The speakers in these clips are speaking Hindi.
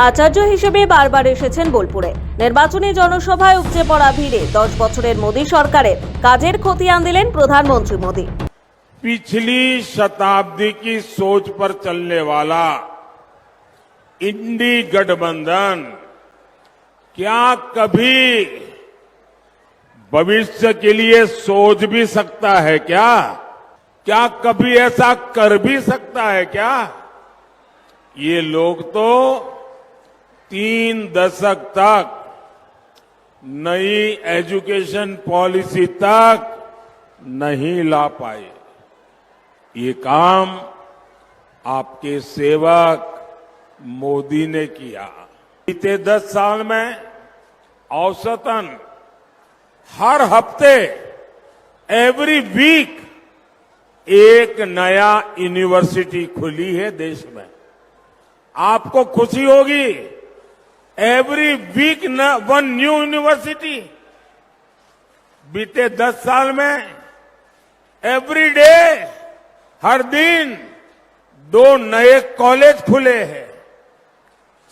আচার্য হিসেবে বারবার এসেছেন বোলপুরে। নির্বাচনী জনসভায় উপচে পড়া ভিড়ে 10 বছরের মোদী সরকারের কাজের খতিয়ান দিলেন প্রধানমন্ত্রী মোদী। पिछली शताब्दी की सोच पर चलने वाला इंडी गठबंधन क्या कभी भविष्य के लिए सोच भी सकता है क्या? क्या कभी ऐसा कर भी सकता है क्या? ये लोग तो 3 दशक तक नई एजुकेशन पॉलिसी तक नहीं ला पाए। ये काम आपके सेवक मोदी ने किया। बीते 10 साल में औसतन हर हफ्ते एवरी वीक एक नया यूनिवर्सिटी खुली है देश में। आपको खुशी होगी, every week one new university. बीते 10 साल में एवरी डे, हर दिन 2 नए कॉलेज खुले हैं।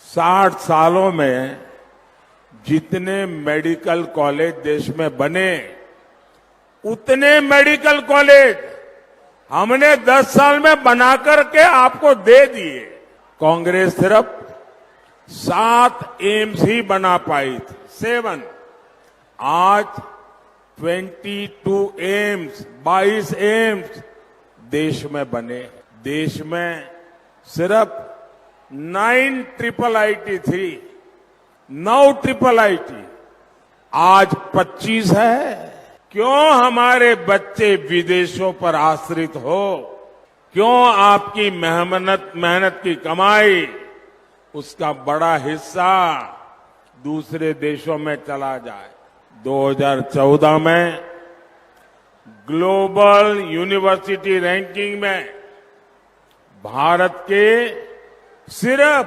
60 सालों में जितने मेडिकल कॉलेज देश में बने, उतने मेडिकल कॉलेज हमने 10 साल में बनाकर के आपको दे दिए। कांग्रेस सिर्फ 7 एम्स ही बना पाई थी, 7। आज 22 एम्स, 22 एम्स देश में बने। देश में सिर्फ 9 ट्रिपल आईटी थी, 9 ट्रिपल आईटी, आज 25 है। क्यों हमारे बच्चे विदेशों पर आश्रित हो? क्यों आपकी मेहनत की कमाई, उसका बड़ा हिस्सा दूसरे देशों में चला जाए? 2014 में ग्लोबल यूनिवर्सिटी रैंकिंग में भारत के सिर्फ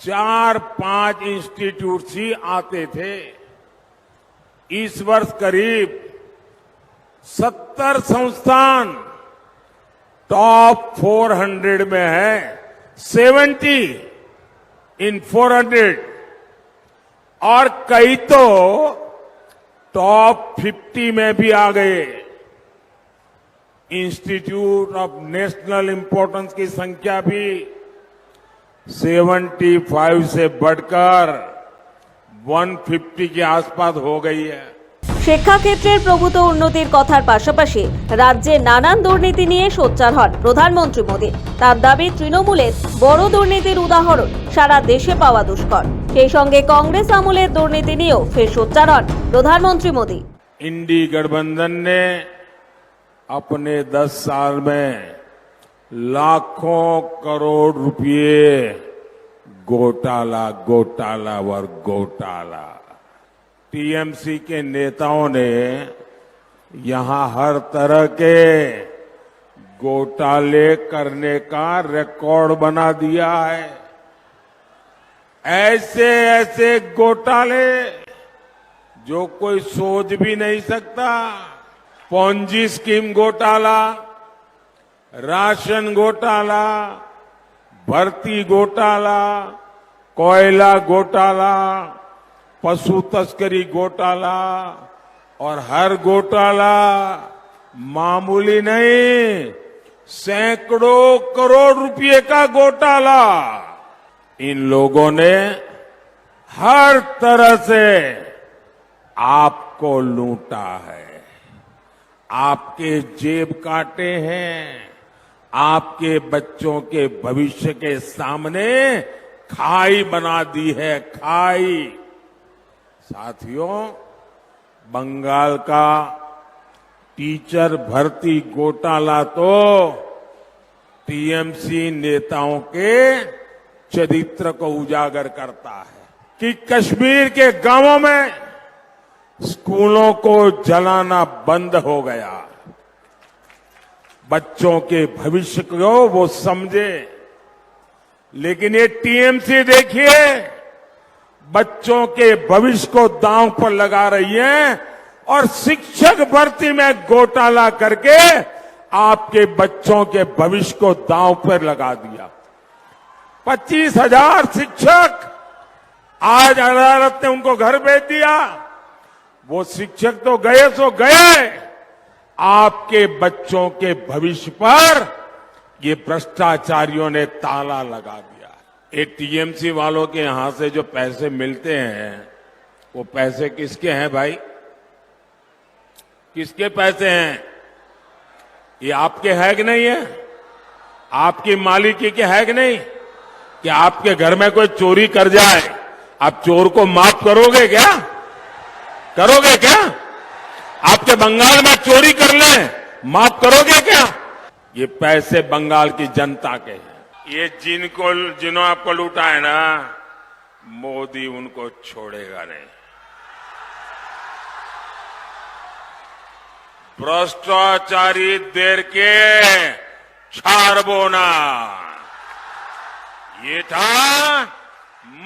4-5 इंस्टीट्यूट ही आते थे। इस वर्ष करीब 70 संस्थान टॉप 400 में है, 70 इन 400, और कई तो टॉप 50 में भी आ गए। इंस्टीट्यूट ऑफ नेशनल इंपॉर्टेंस की संख्या भी 75 से बढ़कर 150 के आसपास हो गई है। শিক্ষা ক্ষেত্রের প্রভূত উন্নতির কথার পাশাপাশি রাজ্যে নানান দুর্নীতি নিয়ে সোচ্চার হন প্রধানমন্ত্রী মোদী। তার দাবি, তৃণমূলের বড় দুর্নীতির উদাহরণ সারা দেশে পাওয়া দুষ্কর। সেই সঙ্গে কংগ্রেস আমলের দুর্নীতি নিয়েও ফের সোচ্চার হন প্রধানমন্ত্রী মোদী। इंडी गठबंधन ने अपने 10 साल में लाखों करोड़ रुपए घोटाला और घोटाला। टीएमसी के नेताओं ने यहां हर तरह के घोटाले करने का रिकॉर्ड बना दिया है। ऐसे घोटाले जो कोई सोच भी नहीं सकता। पोंजी स्कीम घोटाला, राशन घोटाला, भर्ती घोटाला, कोयला घोटाला, पशु तस्करी घोटाला, और हर घोटाला मामूली नहीं, सैकड़ों करोड़ रुपए का घोटाला। इन लोगों ने हर तरह से आपको लूटा है, आपके जेब काटे हैं, आपके बच्चों के भविष्य के सामने खाई बना दी है, खाई। साथियों, बंगाल का टीचर भर्ती घोटाला तो टीएमसी नेताओं के चरित्र को उजागर करता है कि कश्मीर के गांवों में स्कूलों को जलाना बंद हो गया। बच्चों के भविष्य को वो समझे, लेकिन ये टीएमसी देखिए बच्चों के भविष्य को दांव पर लगा रही है और शिक्षक भर्ती में घोटाला करके आपके बच्चों के भविष्य को दांव पर लगा दिया। 25,000 शिक्षक आज अदालत ने उनको घर भेज दिया। वो शिक्षक तो गए सो गए, आपके बच्चों के भविष्य पर ये भ्रष्टाचारियों ने ताला लगा दिया। एक टीएमसी वालों के यहां से जो पैसे मिलते हैं, वो पैसे किसके हैं भाई? किसके पैसे हैं? ये आपके है कि नहीं है? आपकी मालिकी के है कि नहीं? कि आपके घर में कोई चोरी कर जाए, आप चोर को माफ करोगे क्या? करोगे क्या? आपके बंगाल में चोरी कर लें, माफ करोगे क्या? ये पैसे बंगाल की जनता के हैं। ये जिन्होंने आपको लूटा है ना, मोदी उनको छोड़ेगा नहीं। भ्रष्टाचारी देर के ছাড়বোনা, ये था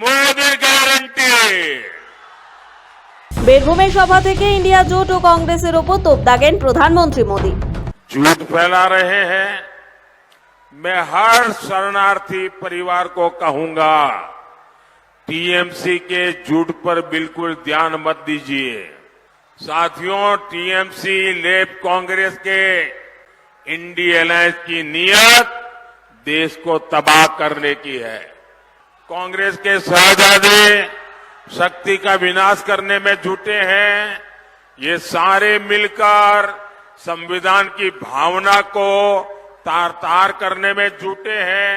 मोदी গ্যারান্টি। বীরভূমে সভা থেকে ইন্ডিয়া জোট ও কংগ্রেসের ওপর তোপ দাগেন প্রধানমন্ত্রী মোদী। झूठ फैला रहे हैं। मैं हर शरणार्थी परिवार को कहूंगा, टीएमसी के झूठ पर बिल्कुल ध्यान मत दीजिए। साथियों, टीएमसी लेफ्ट कांग्रेस के इंडी अलायंस की नीयत देश को तबाह करने की है। कांग्रेस के शहजादे शक्ति का विनाश करने में जुटे हैं। ये सारे मिलकर संविधान की भावना को तार तार करने में जुटे हैं।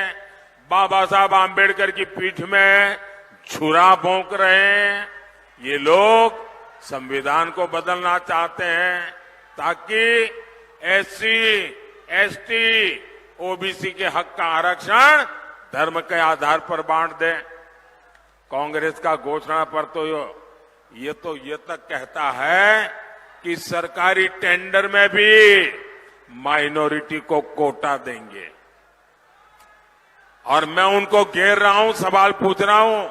बाबा साहब आम्बेडकर की पीठ में छुरा भोंक रहे हैं। ये लोग संविधान को बदलना चाहते हैं ताकि एससी, एसटी, ओबीसी के हक का आरक्षण धर्म के आधार पर बांट दें। कांग्रेस का घोषणा पर तो ये तक कहता है कि सरकारी टेंडर में भी माइनॉरिटी को कोटा देंगे। और मैं उनको घेर रहा हूं, सवाल पूछ रहा हूं।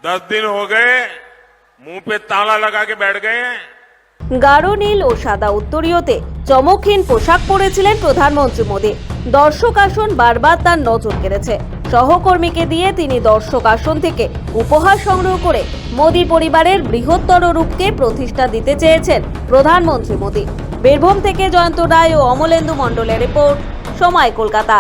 10 दिन हो गए, मुंह पे ताला लगा के बैठ गए हैं। গাঢ় নীল ও সাদা উত্তরীয়তে চমকহীন পোশাক পরেছিলেন প্রধানমন্ত্রী মোদী। দর্শক আসন বারবার তার নজর কেড়েছে। সহকর্মীকে দিয়ে তিনি দর্শক আসন থেকে উপহার সংগ্রহ করে মোদী পরিবারের বৃহত্তর রূপকে প্রতিষ্ঠা দিতে চেয়েছেন প্রধানমন্ত্রী মোদী। বীরভূম থেকে জয়ন্ত রায় ও অমলেন্দু মণ্ডলের রিপোর্ট, সময় কলকাতা।